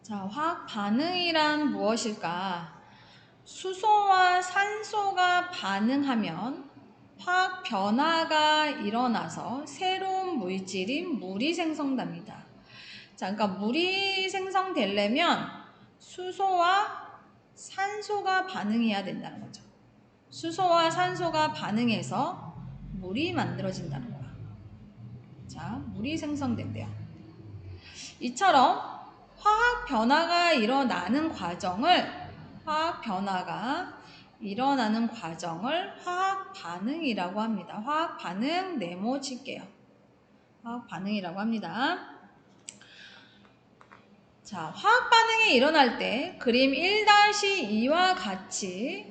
자, 화학 반응이란 무엇일까? 수소와 산소가 반응하면 화학 변화가 일어나서 새로운 물질인 물이 생성됩니다. 자, 그러니까 물이 생성되려면 수소와 산소가 반응해야 된다는 거죠. 수소와 산소가 반응해서 물이 만들어진다는 거야. 자, 물이 생성된대요. 이처럼 화학 변화가 일어나는 과정을 화학 반응이라고 합니다. 화학 반응 네모 칠게요. 화학 반응이라고 합니다. 자, 화학 반응이 일어날 때 그림 1-2와 같이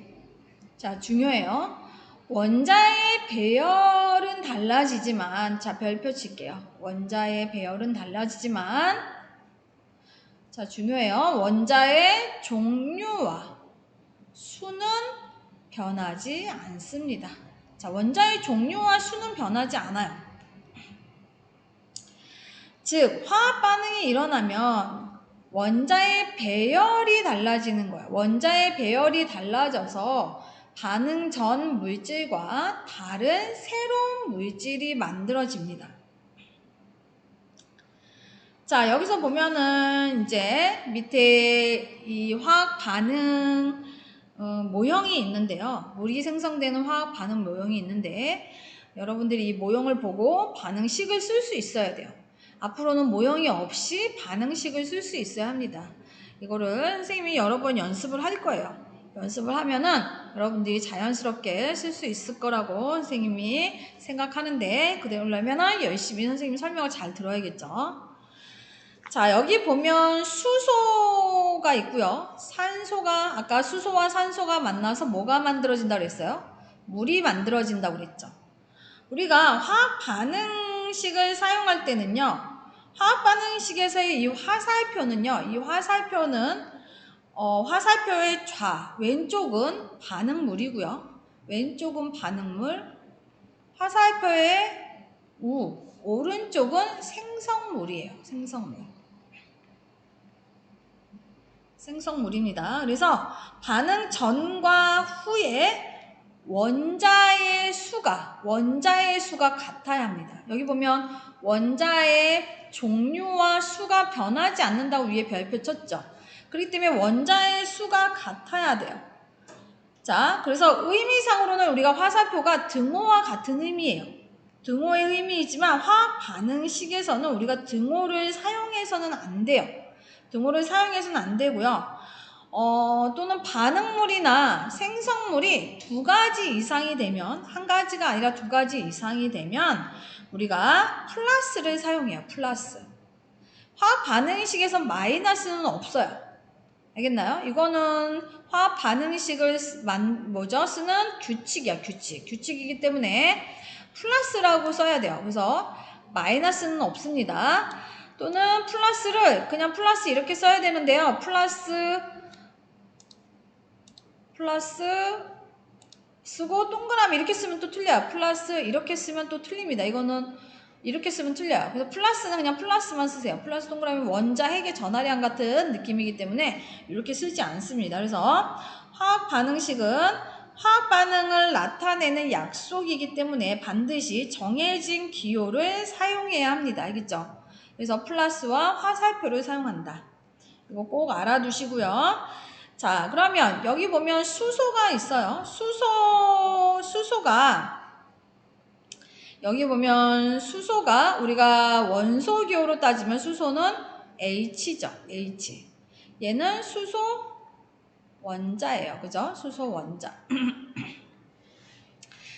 자, 중요해요. 원자의 배열은 달라지지만 자, 별표 칠게요. 원자의 배열은 달라지지만 자, 중요해요. 원자의 종류와 수는 변하지 않습니다. 자, 원자의 종류와 수는 변하지 않아요. 즉, 화학 반응이 일어나면 원자의 배열이 달라지는 거예요. 원자의 배열이 달라져서 반응 전 물질과 다른 새로운 물질이 만들어집니다. 자, 여기서 보면은 이제 밑에 이 화학 반응 모형이 있는데요. 물이 생성되는 화학 반응 모형이 있는데 여러분들이 이 모형을 보고 반응식을 쓸 수 있어야 돼요. 앞으로는 모형이 없이 반응식을 쓸 수 있어야 합니다. 이거를 선생님이 여러 번 연습을 할 거예요. 연습을 하면은 여러분들이 자연스럽게 쓸 수 있을 거라고 선생님이 생각하는데 그러려면은 열심히 선생님 설명을 잘 들어야겠죠. 자, 여기 보면 수소가 있고요. 산소가 아까 수소와 산소가 만나서 뭐가 만들어진다고 그랬어요? 물이 만들어진다고 그랬죠. 우리가 화학 반응식을 사용할 때는요. 화학 반응식에서의 이 화살표는요. 이 화살표는 화살표의 왼쪽은 반응물이고요. 왼쪽은 반응물, 화살표의 오른쪽은 생성물이에요. 생성물입니다. 그래서 반응 전과 후에 원자의 수가 같아야 합니다. 여기 보면 원자의 종류와 수가 변하지 않는다고 위에 별표 쳤죠. 그렇기 때문에 원자의 수가 같아야 돼요. 자, 그래서 의미상으로는 우리가 화살표가 등호와 같은 의미예요. 등호의 의미이지만 화학 반응식에서는 우리가 등호를 사용해서는 안 돼요. 등호를 사용해서는 안 되고요. 또는 반응물이나 생성물이 두 가지 이상이 되면, 한 가지가 아니라 두 가지 이상이 되면 우리가 플러스를 사용해요. 플러스. 화학 반응식에서 마이너스는 없어요. 알겠나요? 이거는 화학 반응식을 쓰는 규칙이야, 규칙이기 때문에 플러스라고 써야 돼요. 그래서 마이너스는 없습니다. 또는 플러스를 그냥 플러스 이렇게 써야 되는데요. 플러스 쓰고 동그라미 이렇게 쓰면 또 틀려요. 플러스 이렇게 쓰면 또 틀립니다. 이거는 이렇게 쓰면 틀려요. 그래서 플러스는 그냥 플러스만 쓰세요. 플러스 동그라미 원자 핵의 전하량 같은 느낌이기 때문에 이렇게 쓰지 않습니다. 그래서 화학 반응식은 화학 반응을 나타내는 약속이기 때문에 반드시 정해진 기호를 사용해야 합니다. 알겠죠? 그래서 플러스와 화살표를 사용한다. 이거 꼭 알아두시고요. 자, 그러면 여기 보면 수소가 있어요. 여기 보면 수소가 우리가 원소 기호로 따지면 수소는 H죠. H. 얘는 수소 원자예요. 그죠? 수소 원자.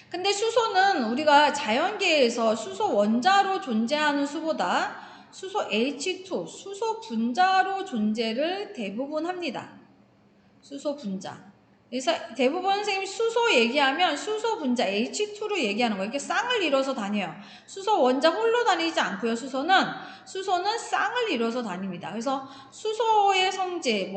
근데 수소는 우리가 자연계에서 수소 원자로 존재하는 수보다 수소 H2, 수소 분자로 존재를 대부분 합니다. 수소 분자. 그래서 대부분 선생님이 수소 얘기하면 수소 분자 H2로 얘기하는 거예요. 이렇게 쌍을 이뤄서 다녀요. 수소 원자 홀로 다니지 않고요. 수소는 쌍을 이뤄서 다닙니다. 그래서 수소의 성질,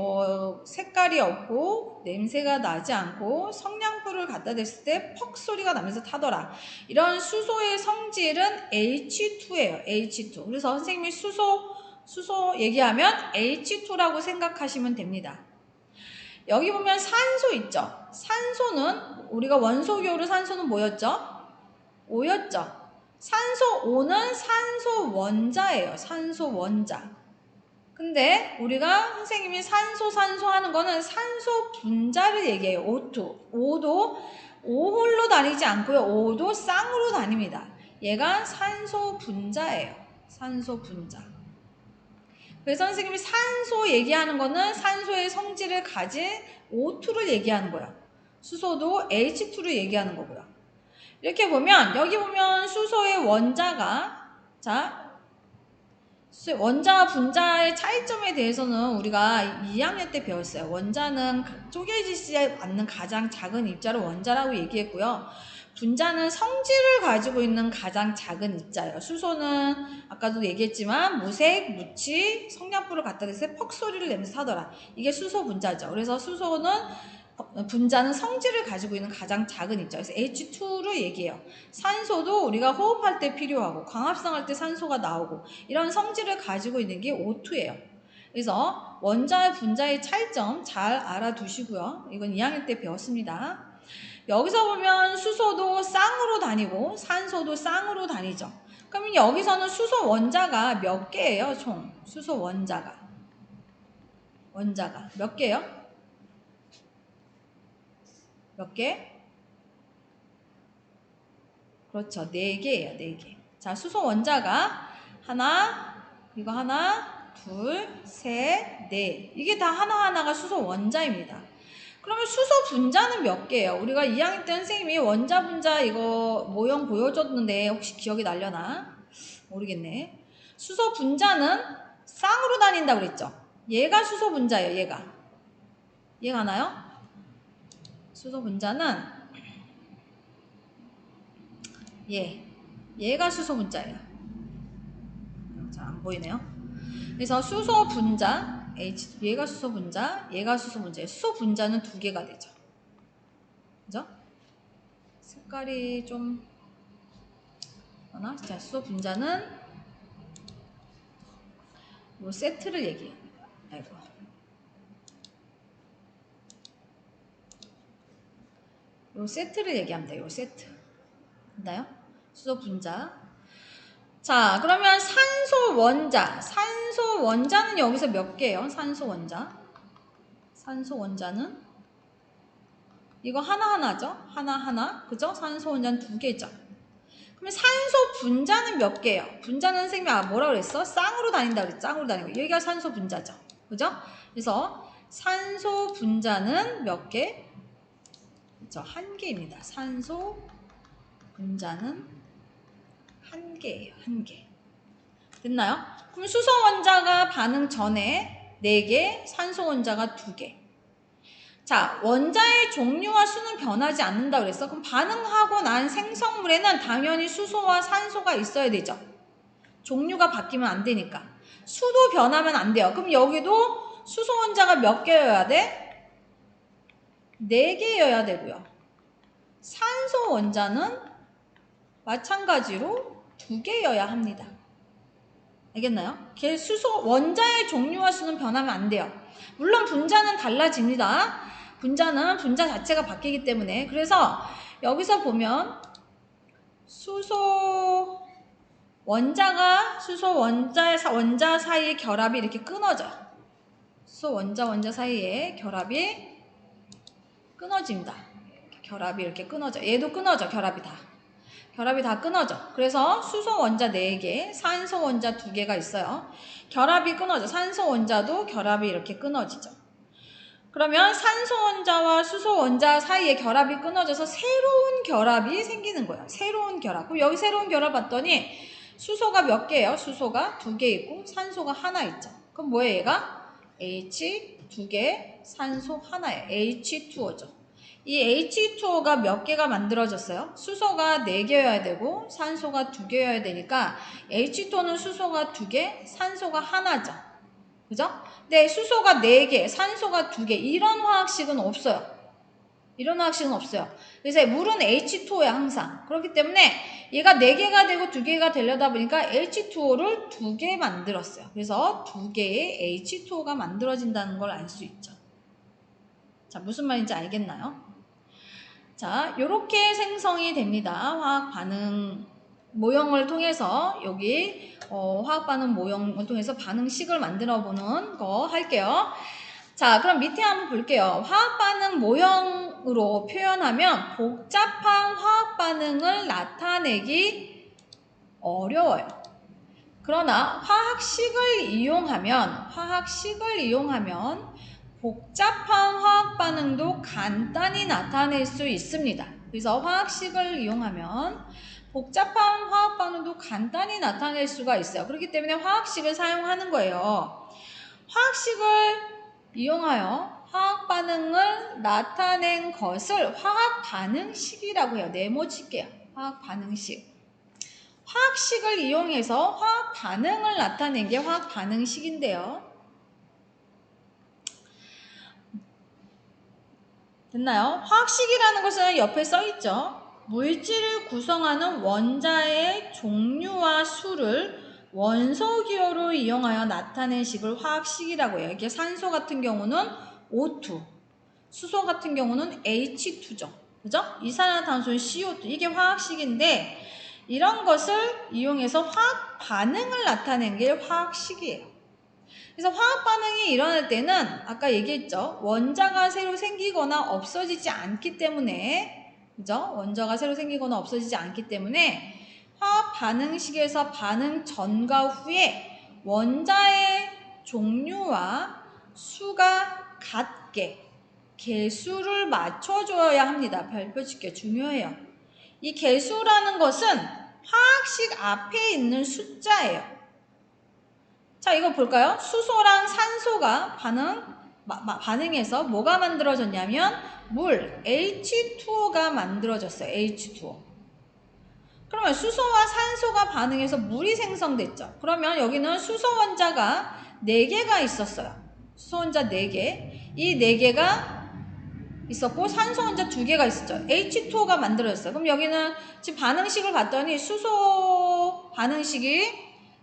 색깔이 없고 냄새가 나지 않고 성냥불을 갖다 댔을 때 퍽 소리가 나면서 타더라. 이런 수소의 성질은 H2예요. H2. 그래서 선생님이 수소 수소 얘기하면 H2라고 생각하시면 됩니다. 여기 보면 산소 있죠? 산소는 우리가 원소기호로 산소는 뭐였죠? O였죠? 산소 O는 산소 원자예요. 산소 원자. 근데 우리가 선생님이 산소 하는 거는 산소 분자를 얘기해요. O2. O도 O홀로 다니지 않고요. O도 쌍으로 다닙니다. 얘가 산소 분자예요. 산소 분자. 그래서 선생님이 산소 얘기하는 거는 산소의 성질을 가진 O2를 얘기하는 거예요. 수소도 H2를 얘기하는 거고요. 이렇게 보면 여기 보면 수소의 원자가 원자와 분자의 차이점에 대해서는 우리가 2학년 때 배웠어요. 원자는 쪼개지지 않는 가장 작은 입자를 원자라고 얘기했고요. 분자는 성질을 가지고 있는 가장 작은 입자예요. 수소는 아까도 얘기했지만 무색, 무치, 성냥불을 갖다 대서 퍽 소리를 내면서 타더라. 이게 수소 분자죠. 그래서 분자는 성질을 가지고 있는 가장 작은 입자. 그래서 H2를 얘기해요. 산소도 우리가 호흡할 때 필요하고 광합성할 때 산소가 나오고 이런 성질을 가지고 있는 게 O2예요. 그래서 원자와 분자의 차이점 잘 알아두시고요. 이건 2학년 때 배웠습니다. 여기서 보면 수소도 쌍으로 다니고 산소도 쌍으로 다니죠. 그러면 여기서는 수소 원자가 몇 개예요? 총 수소 원자가 몇 개예요? 몇 개? 그렇죠. 4개예요. 4개. 자, 수소 원자가 이거 하나, 둘, 셋, 넷. 이게 다 하나하나가 수소 원자입니다. 그러면 수소 분자는 몇 개예요? 우리가 2학년 때 선생님이 원자 분자 이거 모형 보여줬는데 혹시 기억이 날려나? 모르겠네. 수소 분자는 쌍으로 다닌다고 그랬죠? 얘가 수소 분자예요. 얘가 하나요? 수소 분자는 얘가 수소 분자예요. 잘 안 보이네요. 그래서 수소 분자 얘가 수소 분자, 얘가 수소 분자예요. 수소 분자는 2개가 되죠. 그죠? 색깔이 좀 자, 수소 분자는 요 세트를 얘기해요. 아이고. 요 세트를 얘기합니다. 요 세트. 됐나요? 수소 분자. 자, 그러면 산소 원자는 여기서 몇 개예요? 산소 원자는 이거 하나하나죠? 하나하나. 그죠? 산소 원자는 2개죠. 그러면 산소 분자는 몇 개예요? 분자는 선생님이 뭐라 그랬어? 쌍으로 다닌다 그랬죠? 쌍으로 다니고. 여기가 산소 분자죠. 그죠? 그래서 산소 분자는 몇 개? 그렇죠? 1개입니다. 산소 분자는 1개예요. 1개. 됐나요? 그럼 수소 원자가 반응 전에 4개, 산소 원자가 2개. 자, 원자의 종류와 수는 변하지 않는다 그랬어. 그럼 반응하고 난 생성물에는 당연히 수소와 산소가 있어야 되죠. 종류가 바뀌면 안 되니까. 수도 변하면 안 돼요. 그럼 여기도 수소 원자가 몇 개여야 돼? 4개여야 되고요. 산소 원자는 마찬가지로 2개여야 합니다. 알겠나요? 수소 원자의 종류와 수는 변하면 안 돼요. 물론 분자는 달라집니다. 분자는 분자 자체가 바뀌기 때문에. 그래서 여기서 보면 수소 원자 사이의 결합이 이렇게 끊어져요. 수소 원자 사이에 결합이 끊어집니다. 결합이 이렇게 끊어져. 얘도 끊어져. 결합이 다 끊어져. 그래서 수소 원자 4개, 산소 원자 2개가 있어요. 결합이 끊어져. 산소 원자도 결합이 이렇게 끊어지죠. 그러면 산소 원자와 수소 원자 사이에 결합이 끊어져서 새로운 결합이 생기는 거예요. 새로운 결합. 그럼 여기 새로운 결합 봤더니 수소가 몇 개예요? 수소가 2개 있고 산소가 하나 있죠. 그럼 뭐예요 얘가? H 2개, 산소 하나예요. H2O죠. 이 H2O가 몇 개가 만들어졌어요? 수소가 4개여야 되고 산소가 2개여야 되니까 H2O는 수소가 2개, 산소가 하나죠. 그죠? 근데 수소가 4개, 산소가 2개 이런 화학식은 없어요. 이런 화학식은 없어요. 그래서 물은 H2O야 항상. 그렇기 때문에 얘가 4개가 되고 2개가 되려다 보니까 H2O를 2개 만들었어요. 그래서 2개의 H2O가 만들어진다는 걸 알 수 있죠. 자, 무슨 말인지 알겠나요? 자, 요렇게 생성이 됩니다. 화학 반응 모형을 통해서 여기 화학 반응 모형을 통해서 반응식을 만들어 보는 거 할게요. 자, 그럼 밑에 한번 볼게요. 화학 반응 모형으로 표현하면 복잡한 화학 반응을 나타내기 어려워요. 그러나 화학식을 이용하면 복잡한 화학 반응도 간단히 나타낼 수 있습니다. 그래서 화학식을 이용하면 복잡한 화학 반응도 간단히 나타낼 수가 있어요. 그렇기 때문에 화학식을 사용하는 거예요. 화학식을 이용하여 화학 반응을 나타낸 것을 화학 반응식이라고 해요. 네모 칠게요. 화학 반응식. 화학식을 이용해서 화학 반응을 나타낸 게 화학 반응식인데요. 됐나요? 화학식이라는 것은 옆에 써있죠. 물질을 구성하는 원자의 종류와 수를 원소 기호로 이용하여 나타낸 식을 화학식이라고 해요. 이게 산소 같은 경우는 O2, 수소 같은 경우는 H2죠. 그죠? 이산화탄소는 CO2. 이게 화학식인데 이런 것을 이용해서 화학 반응을 나타낸 게 화학식이에요. 그래서 화학 반응이 일어날 때는 아까 얘기했죠. 원자가 새로 생기거나 없어지지 않기 때문에, 그죠? 원자가 새로 생기거나 없어지지 않기 때문에 화학 반응식에서 반응 전과 후에 원자의 종류와 수가 같게 개수를 맞춰줘야 합니다. 별표 짓기 중요해요. 이 개수라는 것은 화학식 앞에 있는 숫자예요. 자, 이거 볼까요? 수소랑 산소가 반응해서 뭐가 만들어졌냐면 물, H2O가 만들어졌어요. H2O. 그러면 수소와 산소가 반응해서 물이 생성됐죠. 그러면 여기는 수소 원자가 4개가 있었어요. 수소 원자 4개. 이 4개가 있었고 산소 원자 2개가 있었죠. H2O가 만들어졌어요. 그럼 여기는 지금 반응식을 봤더니 수소 반응식이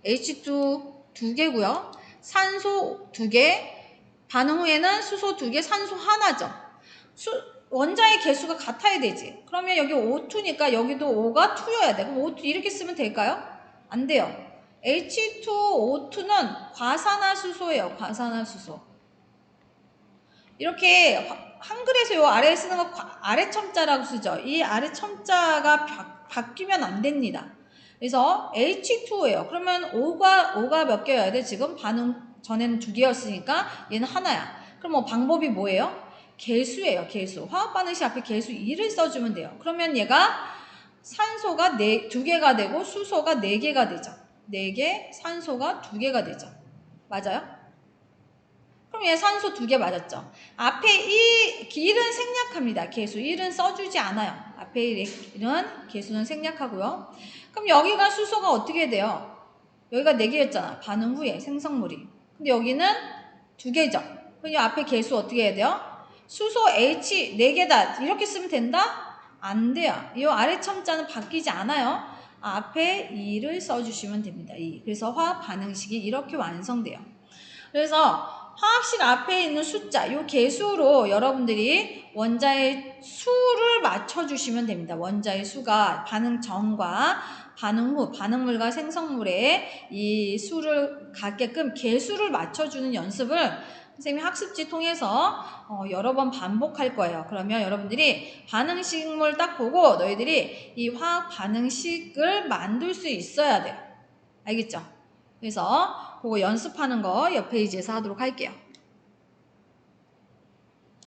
H2 2개고요. 산소 2개, 반응 후에는 수소 2개, 산소 하나죠. 원자의 개수가 같아야 되지. 그러면 여기 O2니까 여기도 O가 2여야 돼. 그럼 O2 이렇게 쓰면 될까요? 안 돼요. H2O2는 과산화수소예요. 과산화수소. 이렇게 한글에서 요 아래에 쓰는 거 아래 첨자라고 쓰죠. 이 아래 첨자가 바뀌면 안 됩니다. 그래서 H2예요. 그러면 O가 몇 개여야 돼? 지금 반응 전에는 2개였으니까 얘는 하나야. 그럼 뭐 방법이 뭐예요? 개수예요. 개수. 화학 반응식 앞에 개수 2를 써주면 돼요. 그러면 얘가 산소가 2개가 되고 수소가 4개가 되죠. 4개, 산소가 2개가 되죠. 맞아요? 그럼 얘 산소 2개 맞았죠. 앞에 1은 생략합니다. 개수 1은 써주지 않아요. 앞에 1은 개수는 생략하고요. 그럼 여기가 수소가 어떻게 돼요? 여기가 4개였잖아. 반응 후에 생성물이. 근데 여기는 2개죠. 그럼 이 앞에 개수 어떻게 해야 돼요? 수소 H 4개다. 이렇게 쓰면 된다? 안 돼요. 이 아래 첨자는 바뀌지 않아요. 앞에 2를 써주시면 됩니다. 2. 그래서 화학 반응식이 이렇게 완성돼요. 그래서 화학식 앞에 있는 숫자, 이 개수로 여러분들이 원자의 수를 맞춰주시면 됩니다. 원자의 수가 반응 전과 반응 후, 반응물과 생성물의 이 수를 갖게끔 개수를 맞춰주는 연습을 선생님이 학습지 통해서 여러 번 반복할 거예요. 그러면 여러분들이 반응식물 딱 보고 너희들이 이 화학 반응식을 만들 수 있어야 돼요. 알겠죠? 그래서 그거 연습하는 거 옆 페이지에서 하도록 할게요.